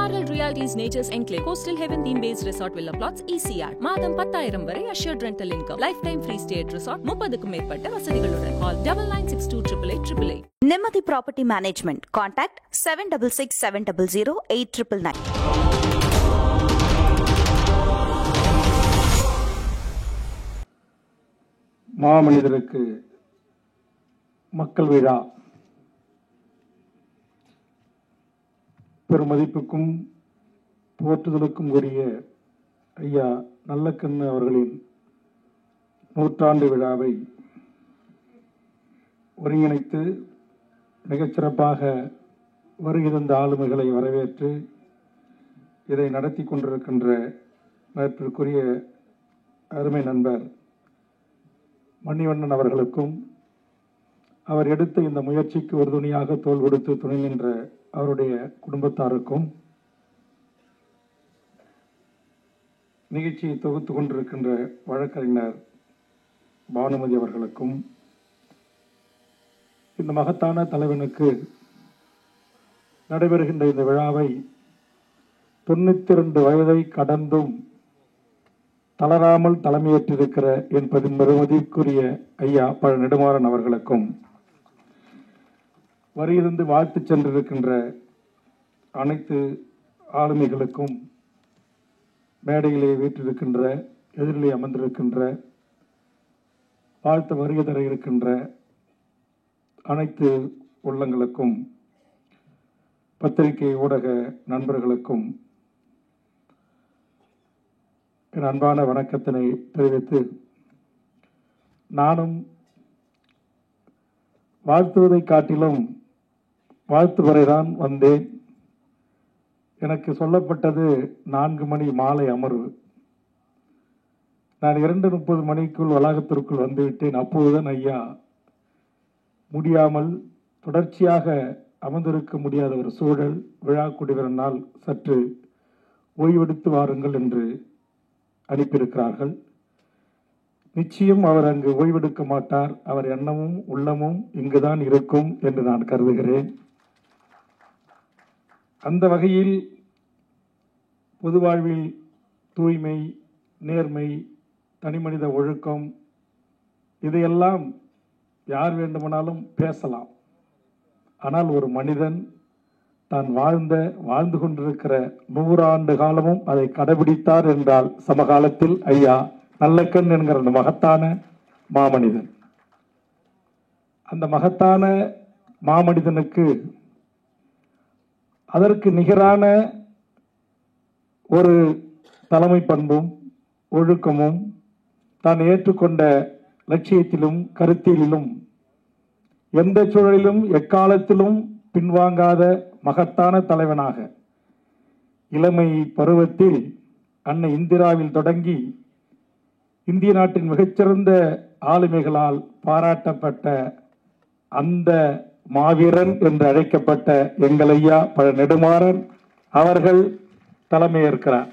MRL Realty's Nature's Enclave Coastal Heaven theme-based resort villa plots ECR. மாதம் 10,000 வரை assured rental income. Lifetime free stay at resort. 30க்கும் மேற்பட்ட வசதிகளுடன். Call 9962888888. Nimati Property Management. Contact 7667008999. மாமனிதருக்கு மக்கள் விழா பெருமதிப்புக்கும் போற்றுதலுக்கும் உரிய ஐயா நல்லக்கண்ணு அவர்களின் நூற்றாண்டு விழாவை ஒருங்கிணைத்து மிகச்சிறப்பாக வருகை தந்த ஆளுமைகளை வரவேற்று இதை நடத்தி கொண்டிருக்கின்ற மதிப்பிற்குரிய அருமை நண்பர் மணிவண்ணன் அவர்களுக்கும் அவர் எடுத்த இந்த முயற்சிக்கு உறுதுணையாக தோள் கொடுத்து துணை நின்ற அவருடைய குடும்பத்தாருக்கும் நிகழ்ச்சியை தொகுத்து கொண்டிருக்கின்ற வழக்கறிஞர் பானுமதி அவர்களுக்கும் இந்த மகத்தான தலைவனுக்கு நடைபெறுகின்ற இந்த விழாவை 92 வயதை கடந்தும் தளராமல் தலைமையேற்றிருக்கிற என் பெருமதிக்குரிய ஐயா பழ நெடுமாறன் அவர்களுக்கும் வரியிருந்து வாழ்த்து சென்றிருக்கின்ற அனைத்து ஆளுமைகளுக்கும் மேடையிலே வீற்றிருக்கின்ற எதிரிலே அமர்ந்திருக்கின்ற வாழ்த்து வருகை தர இருக்கின்ற அனைத்து உள்ளங்களுக்கும் பத்திரிகை ஊடக நண்பர்களுக்கும் என் அன்பான வணக்கத்தினை தெரிவித்து நானும் வாழ்த்துவதை காட்டிலும் வாழ்த்து வரைதான் வந்தேன். எனக்கு சொல்லப்பட்டது 4 மணி மாலை அமர்வு. நான் 2:30 மணிக்குள் வளாகத்திற்குள் வந்துவிட்டேன். அப்போதுதான் ஐயா முடியாமல் தொடர்ச்சியாக அமர்ந்திருக்க முடியாத ஒரு சூழல், விழா குடிவரனால் சற்று ஓய்வெடுத்து வாருங்கள் என்று அனுப்பியிருக்கிறார்கள். நிச்சயம் அவர் அங்கு ஓய்வெடுக்க மாட்டார். அவர் எண்ணமும் உள்ளமும் இங்குதான் இருக்கும் என்று நான் கருதுகிறேன். அந்த வகையில் பொது வாழ்வில் தூய்மை, நேர்மை, தனிமனித ஒழுக்கம் இதையெல்லாம் யார் வேண்டுமானாலும் பேசலாம். ஆனால் ஒரு மனிதன் தான் வாழ்ந்து கொண்டிருக்கிற 100 ஆண்டு காலமும் அதை கடைபிடித்தார் என்றால் சமகாலத்தில் ஐயா நல்லக்கண் என்கிற அந்த மகத்தான மாமனிதன். அந்த மகத்தான மாமனிதனுக்கு அதற்கு நிகரான ஒரு தலைமை பண்பும் ஒழுக்கமும் தான் ஏற்றுக்கொண்ட லட்சியத்திலும் கருத்திலும் எந்த சூழலிலும் எக்காலத்திலும் பின்வாங்காத மகத்தான தலைவனாக இளமை பருவத்தில் அன்னை இந்திராவில் தொடங்கி இந்திய நாட்டின் மிகச்சிறந்த ஆளுமைகளால் பாராட்டப்பட்ட அந்த மாவீரன் என்று அழைக்கப்பட்ட எங்கள் ஐயா பழ நெடுமாறன் அவர்கள் தலைமையேற்கிறார்.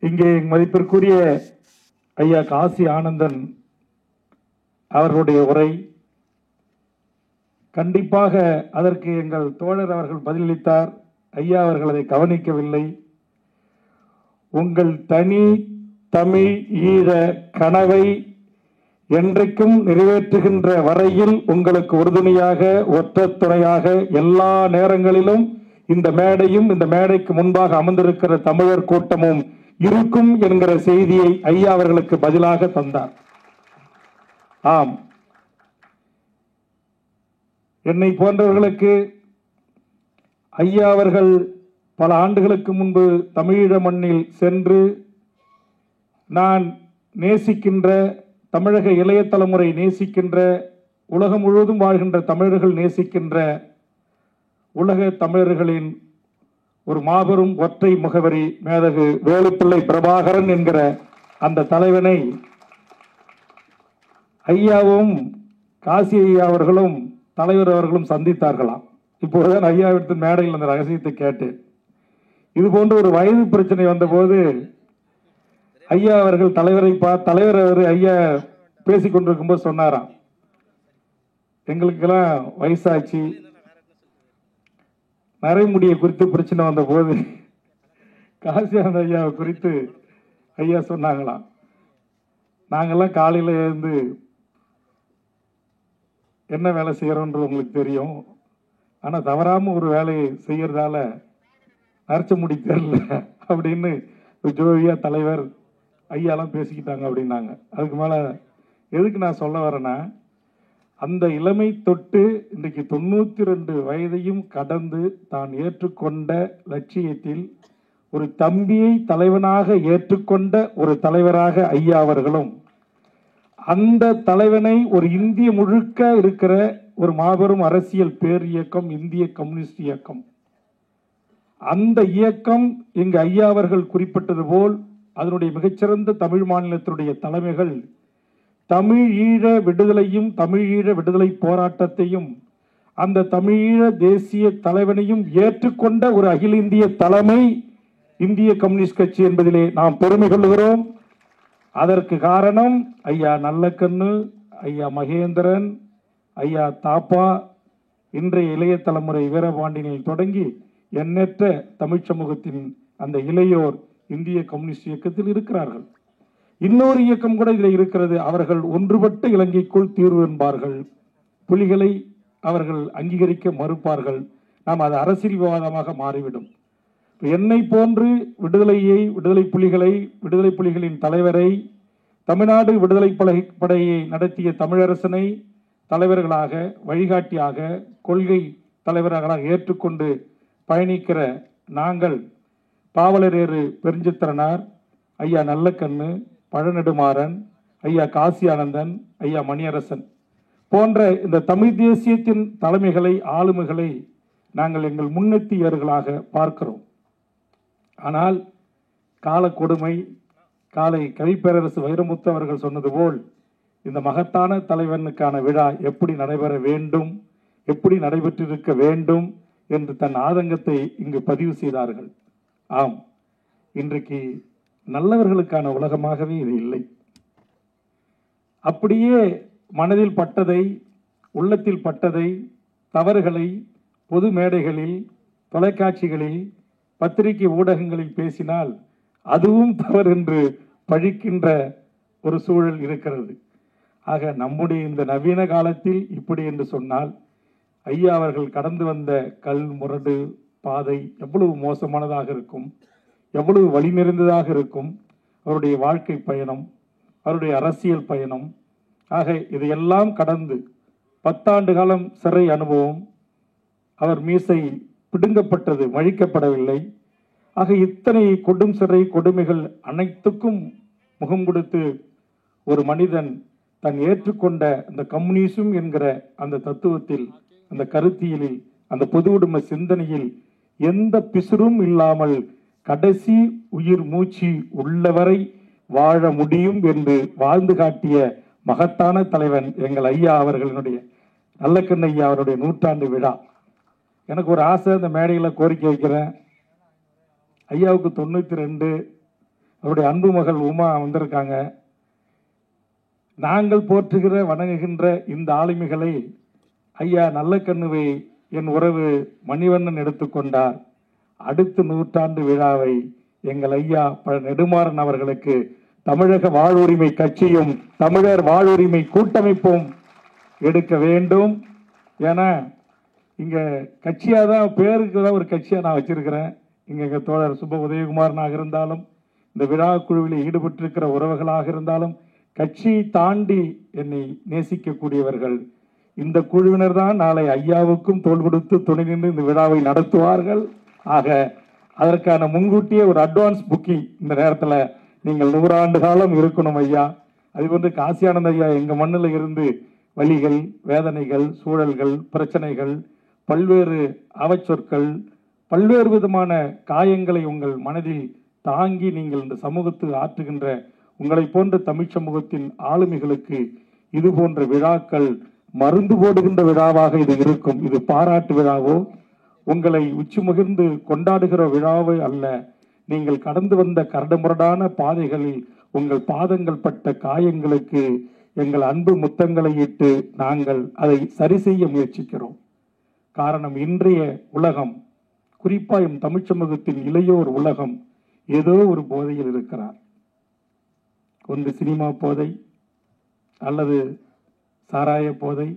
இங்கே மதிப்பிற்குரிய ஐயா காசி ஆனந்தன் அவர்களுடைய உரை, கண்டிப்பாக அதற்கு எங்கள் தோழர் அவர்கள் பதிலளித்தார். ஐயா அவர்கள் அதை கவனிக்கவில்லை. உங்கள் தனி தமிழ் ஈழ கனவை என்றைக்கும் நிறைவேற்றுகின்ற வரையில் உங்களுக்கு உறுதுணையாக ஒற்ற துணையாக எல்லா நேரங்களிலும் இந்த மேடையும் இந்த மேடைக்கு முன்பாக அமர்ந்திருக்கிற தமிழர் கூட்டமும் இருக்கும் என்கிற செய்தியை ஐயா அவர்களுக்கு பதிலாக தந்தார். ஆம், என்னை போன்றவர்களுக்கு ஐயா அவர்கள் பல ஆண்டுகளுக்கு முன்பு தமிழீழ மண்ணில் சென்று நான் நேசிக்கின்ற தமிழக இளைய தலைமுறை நேசிக்கின்ற உலகம் முழுவதும் வாழ்கின்ற தமிழர்கள் நேசிக்கின்ற உலக தமிழர்களின் ஒரு மாபெரும் ஒற்றை முகவரி மேதகு வேலுப்பிள்ளை பிரபாகரன் என்கிற அந்த தலைவனை ஐயாவும் காசி ஐயா அவர்களும் தலைவர் அவர்களும் சந்தித்தார்களாம். இப்போதுதான் ஐயாவிடத்து மேடையில் அந்த ரகசியத்தை கேட்டேன். இது போன்ற ஒரு வயது பிரச்சனை வந்தபோது ஐயா அவர்கள் தலைவர் அவர் ஐயா பேசிக் கொண்டிருக்கும் போது சொன்னாராம், எங்களுக்கெல்லாம் வயசாச்சு, நரைமுடியை குறித்து பிரச்சனை வந்த போது காசியானந்த ஐயாவை குறித்து ஐயா சொன்னாங்களாம், நாங்கெல்லாம் காலையில் எழுந்து என்ன வேலை செய்கிறோன்றது உங்களுக்கு தெரியும், ஆனால் தவறாமல் ஒரு வேலையை செய்கிறதால நரைச்ச முடி தெரியல அப்படின்னு ஜோவியா தலைவர் ஐயாலாம் பேசிக்கிட்டாங்க அப்படின்னாங்க. அதுக்கு மேலே எதுக்கு நான் சொல்ல வரேன்னா, அந்த இளமை தொட்டு இன்றைக்கு 92 வயதையும் கடந்து தான் ஏற்றுக்கொண்ட லட்சியத்தில் ஒரு தம்பியை தலைவனாக ஏற்றுக்கொண்ட ஒரு தலைவராக ஐயா அவர்களும், அந்த தலைவனை ஒரு இந்திய முழுக்க இருக்கிற ஒரு மாபெரும் அரசியல் பேர் இயக்கம் இந்திய கம்யூனிஸ்ட் இயக்கம், அந்த இயக்கம் இங்கு ஐயா அவர்கள் குறிப்பிட்டது போல் அதனுடைய மிகச்சிறந்த தமிழ் மாநிலத்தினுடைய தலைமைகள் தமிழீழ விடுதலையும் தமிழீழ விடுதலை போராட்டத்தையும் அந்த தமிழீழ தேசிய தலைவனையும் ஏற்றுக்கொண்ட ஒரு அகில இந்திய தலைமை இந்திய கம்யூனிஸ்ட் கட்சி என்பதிலே நாம் பெருமை கொள்கிறோம். அதற்கு காரணம் ஐயா நல்லக்கண்ணு, ஐயா மகேந்திரன், ஐயா தாப்பா, இன்றைய இளைய தலைமுறை வீரபாண்டியனில் தொடங்கி எண்ணற்ற தமிழ் சமூகத்தின் அந்த இளையோர் இந்திய கம்யூனிஸ்ட் இயக்கத்தில் இருக்கிறார்கள். இன்னொரு இயக்கம் கூட இதில் இருக்கிறது. அவர்கள் ஒன்றுபட்ட இலங்கைக்குள் தீர்வு என்பார்கள், புலிகளை அவர்கள் அங்கீகரிக்க மறுப்பார்கள். நாம் அது அரசியல் விவாதமாக மாறிவிடும். என்னை போன்று விடுதலை புலிகளின் தலைவரை, தமிழ்நாடு விடுதலை படையை நடத்திய தமிழரசனை தலைவர்களாக, வழிகாட்டியாக, கொள்கை தலைவர்களாக ஏற்றுக்கொண்டு பயணிக்கிற நாங்கள் பாவலரேறு பெருஞ்சித்திரனார், ஐயா நல்லக்கண்ணு, பழநெடுமாறன், ஐயா காசியானந்தன், ஐயா மணியரசன் போன்ற இந்த தமிழ் தேசியத்தின் தலைமைகளை, ஆளுமைகளை நாங்கள் எங்கள் முன்னெத்தியர்களாக பார்க்கிறோம். ஆனால் கால கொடுமை, காலை கவிப்பேரரசு வைரமுத்து அவர்கள் சொன்னது போல் இந்த மகத்தான தலைவனுக்கான விழா எப்படி நடைபெற வேண்டும், எப்படி நடைபெற்றிருக்க வேண்டும் என்று தன் ஆதங்கத்தை இங்கு பதிவு செய்தார்கள். ஆம், இன்றைக்கு நல்லவர்களுக்கான உலகமாகவே இது இல்லை. அப்படியே மனதில் பட்டதை, உள்ளத்தில் பட்டதை, தவறுகளை பொது மேடைகளில், தொலைக்காட்சிகளில், பத்திரிகை ஊடகங்களில் பேசினால் அதுவும் தவறு என்று பழிக்கின்ற ஒரு சூழல் இருக்கிறது. ஆக நம்முடைய இந்த நவீன காலத்தில் இப்படி என்று சொன்னால், ஐயா அவர்கள் கடந்து வந்த கல் முரடு பாதை எவ்வளவு மோசமானதாக இருக்கும், எவ்வளவு வழி நிறைந்ததாக இருக்கும். அவருடைய வாழ்க்கை பயணம், அவருடைய அரசியல் பயணம், ஆக இதையெல்லாம் கடந்து 10 ஆண்டு காலம் சிறை அனுபவம், அவர் மீசை பிடுங்கப்பட்டது, மழிக்கப்படவில்லை. ஆக இத்தனை கொடும் சிறை கொடுமைகள் அனைத்துக்கும் முகம் கொடுத்து ஒரு மனிதன் தன் ஏற்றுக்கொண்ட அந்த கம்யூனிசம் என்கிற அந்த தத்துவத்தில், அந்த கருத்தியலில், அந்த பொது உடைமை சிந்தனையில் எந்த பிசுறும் இல்லாமல் கடைசி உயிர் மூச்சு உள்ளவரை வாழ முடியும் என்று வாழ்ந்து காட்டிய மகத்தான தலைவன் எங்கள் ஐயா அவர்களினுடைய, நல்லக்கண்ணு ஐயா அவருடைய 100ஆண்டு விழா. எனக்கு ஒரு ஆசை, அந்த மேடையில் கோரிக்கை வைக்கிறேன். ஐயாவுக்கு 92, அவருடைய அன்பு மகள் உமா வந்திருக்காங்க. நாங்கள் போற்றுகிற வணங்குகின்ற இந்த ஆளுமைகளை ஐயா நல்லக்கண்ணுவை என் உறவு மணிவண்ணன் எடுத்துக்கொண்டார். அடுத்த 100ஆண்டு விழாவை எங்கள் ஐயா நெடுமாறன் அவர்களுக்கு தமிழக வாழ்வுரிமை கட்சியும் தமிழர் வாழ்வுரிமை கூட்டமைப்பும் எடுக்க வேண்டும். ஏன்னா இங்க கட்சியா தான், பேருக்கு தான் ஒரு கட்சியா நான் வச்சிருக்கிறேன். இங்க எங்க தோழர் சுப்ப உதயகுமாரனாக இருந்தாலும், இந்த விழா குழுவில் ஈடுபட்டிருக்கிற உறவுகளாக இருந்தாலும், கட்சியை தாண்டி என்னை நேசிக்கக்கூடியவர்கள். இந்த குழுவினர் தான் நாளை ஐயாவுக்கும் தோள் கொடுத்து துணை நின்று இந்த விழாவை நடத்துவார்கள். ஆக அதற்கான முன்கூட்டியே ஒரு அட்வான்ஸ் புக்கிங் இந்த நேரத்தில் நீங்கள் 100 ஆண்டு காலம் இருக்கணும் ஐயா. அதுபோன்று காசியானந்த ஐயா எங்கள் மண்ணில் இருந்து வலிகள், வேதனைகள், சூழல்கள், பிரச்சனைகள், பல்வேறு அவச்சொற்கள், பல்வேறு விதமான காயங்களை உங்கள் மனதில் தாங்கி நீங்கள் இந்த சமூகத்தில் ஆற்றுகின்ற உங்களை போன்ற தமிழ் சமூகத்தின் ஆளுமைகளுக்கு இது போன்ற விழாக்கள் மருந்து போடுகின்ற விழாவாக இது இருக்கும். இது பாராட்டு விழாவோ, உங்களை உச்சி முகிர்ந்து கொண்டாடுகிற விழாவோ அல்ல. நீங்கள் கடந்து வந்த கரடுமுரடான பாதைகளில் உங்கள் பாதங்கள் பட்ட காயங்களுக்கு எங்கள் அன்பு முத்தங்களை இட்டு நாங்கள் அதை சரி செய்ய முயற்சிக்கிறோம். காரணம், இன்றைய உலகம் குறிப்பாக எம் தமிழ் சமூகத்தின் இளையோர் உலகம் ஏதோ ஒரு போதையில் இருக்கிறார். ஒன்று சினிமா போதை, அல்லது சாராய போதை,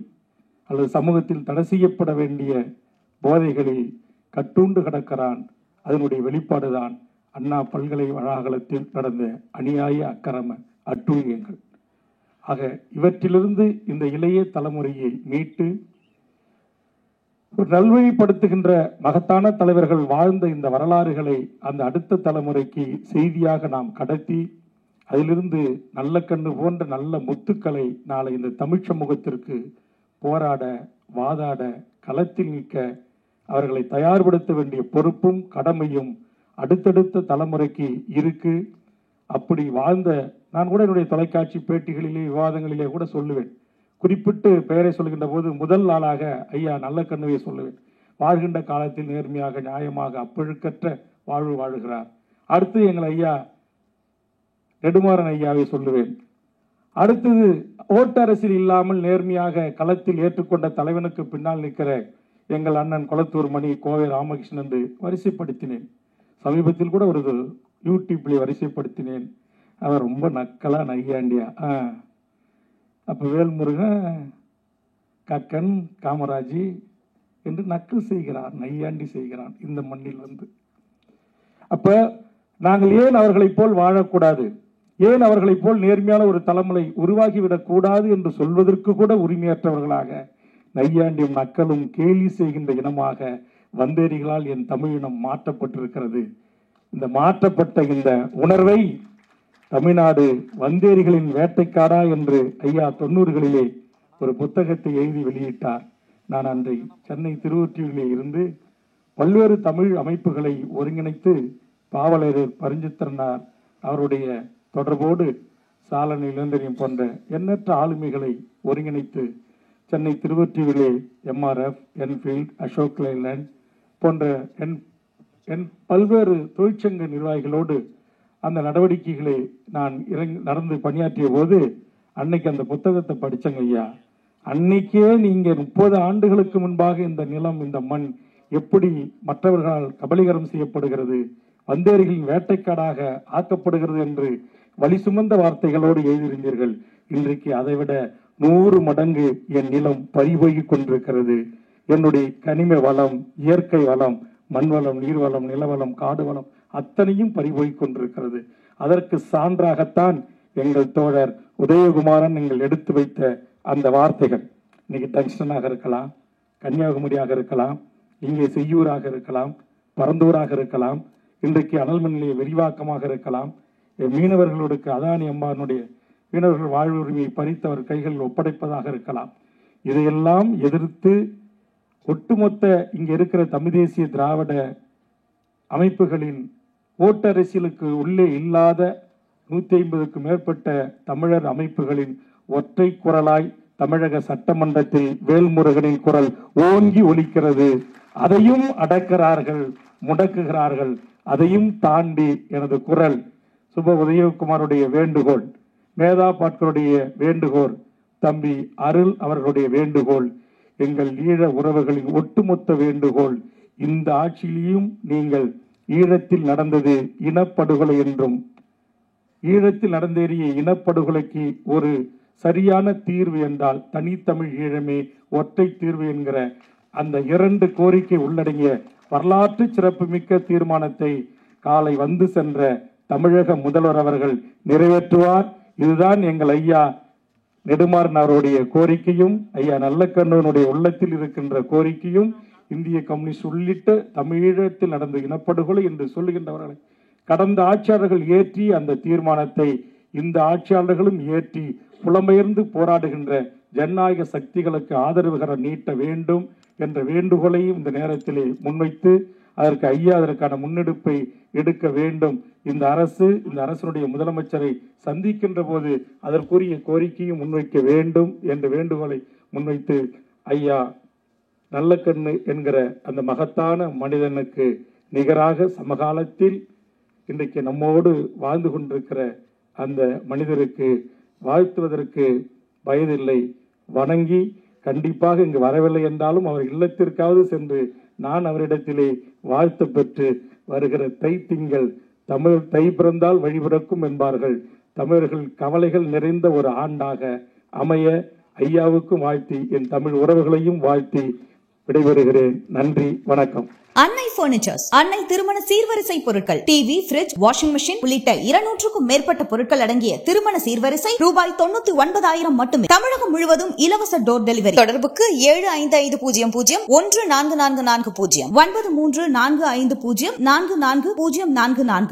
அல்லது சமூகத்தில் தடை செய்யப்பட வேண்டிய போதைகளில் கட்டுண்டு கிடக்கிறான். அதனுடைய வெளிப்பாடுதான் அண்ணா பல்கலை வளாகத்தில் நடந்த அநியாய அக்கிரம அட்டூழியங்கள். ஆக இவற்றிலிருந்து இந்த இளைய தலைமுறையை மீட்டு ஒரு நல்வழிப்படுத்துகின்ற மகத்தான தலைவர்கள் வாழ்ந்த இந்த வரலாறுகளை அந்த அடுத்த தலைமுறைக்கு செய்தியாக நாம் கடத்தி அதிலிருந்து நல்ல கண்ணு போன்ற நல்ல முத்துக்களை நாளை இந்த தமிழ் சமூகத்திற்கு போராட, வாதாட, களத்தில் நிற்க அவர்களை தயார்படுத்த வேண்டிய பொறுப்பும் கடமையும் அடுத்தடுத்த தலைமுறைக்கு இருக்கு. அப்படி வாழ்ந்த நான் கூட என்னுடைய தொலைக்காட்சி பேட்டிகளிலே விவாதங்களிலே கூட சொல்லுவேன். குறிப்பிட்டு பெயரை சொல்கின்ற போது முதல் ஆளாக ஐயா நல்ல கண்ணுவை சொல்லுவேன். வாழ்கின்ற காலத்தில் நேர்மையாக நியாயமாக அப்பழுக்கற்ற வாழ்வு வாழுகிறார். அடுத்து எங்கள் ஐயா நெடுமாறன் ஐயாவை சொல்லுவேன். அடுத்தது ஓட்டரசில் இல்லாமல் நேர்மையாக களத்தில் ஏற்றுக்கொண்ட தலைவனுக்கு பின்னால் நிற்கிற எங்கள் அண்ணன் கொளத்தூர் மணி, கோவை ராமகிருஷ்ணன் என்று வரிசைப்படுத்தினேன். சமீபத்தில் கூட ஒரு யூடியூப்ல வரிசைப்படுத்தினேன். அவர் ரொம்ப நக்கலா நையாண்டியா, அப்போ வேல்முருகன், கக்கன், காமராஜி என்று நக்கல் செய்கிறார், நையாண்டி செய்கிறான் இந்த மண்ணில் வந்து. அப்ப நாங்கள் ஏன் அவர்களைப் போல் வாழக்கூடாது, ஏன் அவர்களைப் போல் நேர்மையான ஒரு தலைமுறை உருவாகிவிடக் கூடாது என்று சொல்வதற்கு கூட உரிமையற்றவர்களாக நையாண்டியும் நக்கலும் கேலி செய்கின்ற இனமாக வந்தேரிகளால் என் தமிழினம் மாற்றப்பட்டிருக்கிறது. இந்த மாற்றப்பட்ட இந்த உணர்வை தமிழ்நாடு வந்தேரிகளின் வேட்டைக்காடா என்று ஐயா 90களிலே ஒரு புத்தகத்தை எழுதி வெளியிட்டார். நான் அன்றை சென்னை திருவொற்றியூரிலே இருந்து பல்வேறு தமிழ் அமைப்புகளை ஒருங்கிணைத்து பாவலரர் பரிஞ்சித்திரனார் அவருடைய தொடர்போடு சாலனை இளந்தரியம் போன்ற எண்ணற்ற ஆளுமைகளை ஒருங்கிணைத்து சென்னை திருவொற்றியூரிலே MRF, என்ஃபீல்ட், அசோக் லைலேண்ட் போன்ற என் பல்வேறு தொழிற்சங்க நிர்வாகிகளோடு அந்த நடவடிக்கைகளை நான் நடந்து பணியாற்றிய போது அன்னைக்கு அந்த புத்தகத்தை படிச்சங்க ஐயா. அன்னைக்கே நீங்க 30 ஆண்டுகளுக்கு முன்பாக இந்த நிலம், இந்த மண் எப்படி மற்றவர்களால் கபலீகரம் செய்யப்படுகிறது, வந்தேரிகளின் வேட்டைக்காடாக ஆக்கப்படுகிறது என்று வலி சுமந்த வார்த்தைகளோடு எழுதியிருந்தீர்கள். இன்றைக்கு அதைவிட 100 மடங்கு என் நிலம் பறிபோகி கொண்டிருக்கிறது. என்னுடைய கனிம வளம், இயற்கை வளம், மண்வளம், நீர்வளம், நிலவளம், காடு வளம் அத்தனையும் பறிபோய் கொண்டிருக்கிறது. அதற்கு சான்றாகத்தான் எங்கள் தோழர் உதயகுமாரன் நீங்கள் எடுத்து வைத்த அந்த வார்த்தைகள். இன்னைக்கு டங்ஸ்டனாக இருக்கலாம், கன்னியாகுமரியாக இருக்கலாம், இங்கே செய்யூராக இருக்கலாம், பரந்தூராக இருக்கலாம், இன்றைக்கு அனல் மின் நிலைய விரிவாக்கமாக இருக்கலாம், மீனவர்களுக்கு அதானி அம்மானுடைய மீனவர்கள் வாழ்வு உரிமையை பறித்தவர் கைகளில் ஒப்படைப்பதாக இருக்கலாம். இதையெல்லாம் எதிர்த்து ஒட்டுமொத்த இங்கே இருக்கிற தமிழ் தேசிய திராவிட அமைப்புகளின் ஓட்டரசியலுக்கு உள்ளே இல்லாத 150க்கும் மேற்பட்ட தமிழர் அமைப்புகளின் ஒற்றை குரலாய் தமிழக சட்டமன்றத்தில் வேல்முருகனின் குரல் ஓங்கி ஒலிக்கிறது. அதையும் அடக்கிறார்கள், முடக்குகிறார்கள். அதையும் தாண்டி எனது குரல் சுப உதயகுமாருடைய வேண்டுகோள், மேதா பாட்கருடைய வேண்டுகோள், தம்பி அருள் அவர்களுடைய வேண்டுகோள், எங்கள் ஈழ உறவுகளின் ஒட்டுமொத்த வேண்டுகோள், இந்த ஆட்சியிலையும் நீங்கள் ஈழத்தில் நடந்தது இனப்படுகொலை என்றும் ஈழத்தில் நடந்தேறிய இனப்படுகொலைக்கு ஒரு சரியான தீர்வு என்றால் தனித்தமிழ் ஈழமே ஒற்றை தீர்வு என்கிற அந்த 2 கோரிக்கை உள்ளடங்கிய வரலாற்று சிறப்புமிக்க தீர்மானத்தை காலை வந்து சென்ற தமிழக முதல்வர் அவர்கள் நிறைவேற்றுவார். இதுதான் எங்கள் ஐயா நெடுமாறன் அவருடைய கோரிக்கையும், ஐயா நல்லக்கண்ணுவனுடைய உள்ளத்தில் இருக்கின்ற கோரிக்கையும், இந்திய கம்யூனிஸ்ட் உள்ளிட்ட தமிழீழத்தில் நடந்த இனப்படுகொலை என்று சொல்லுகின்றவர்களை கடந்த ஆட்சியாளர்கள் ஏற்றி அந்த தீர்மானத்தை இந்த ஆட்சியாளர்களும் ஏற்றி புலம்பெயர்ந்து போராடுகின்ற ஜனநாயக சக்திகளுக்கு ஆதரவுகர நீட்ட வேண்டும் என்ற வேண்டுகோளையும் இந்த நேரத்திலே முன்வைத்து அதற்கு ஐயா அதற்கான முன்னெடுப்பை எடுக்க வேண்டும். இந்த அரசனுடைய முதலமைச்சரை சந்திக்கின்ற போது அதற்குரிய கோரிக்கையும் முன்வைக்க வேண்டும் என்ற வேண்டுகோளை முன்வைத்து ஐயா நல்லக்கண்ணு என்கிற அந்த மகத்தான மனிதனுக்கு நிகராக சமகாலத்தில் இன்றைக்கு நம்மோடு வாழ்ந்து கொண்டிருக்கிற அந்த மனிதருக்கு வாழ்த்துவதற்கு வயதில்லை. வணங்கி கண்டிப்பாக இங்கு வரவில்லை என்றாலும் அவர் இல்லத்திற்காவது சென்று நான் அவரிடத்திலே வாழ்த்து பெற்று வருகிற தை பிறந்தால் வழிபிறக்கும் என்பார்கள். தமிழர்கள் கவலைகள் நிறைந்த ஒரு ஆண்டாக அமைய ஐயாவுக்கும் வாழ்த்தி என் தமிழ் உறவுகளையும் வாழ்த்தி விடைபெறுகிறேன். நன்றி, வணக்கம். அன்னை பர்னிச்சர்ஸ், அன்னை திருமண சீர்வரிசை பொருட்கள், டிவி, பிரிட்ஜ், வாஷிங் மெஷின் உள்ளிட்ட 200க்கும் மேற்பட்ட பொருட்கள் அடங்கிய திருமண சீர்வரிசை ரூபாய் 99,000 மட்டுமே. தமிழகம் முழுவதும் இலவச டோர் டெலிவரி. தொடர்புக்கு 7550014440 9345044044.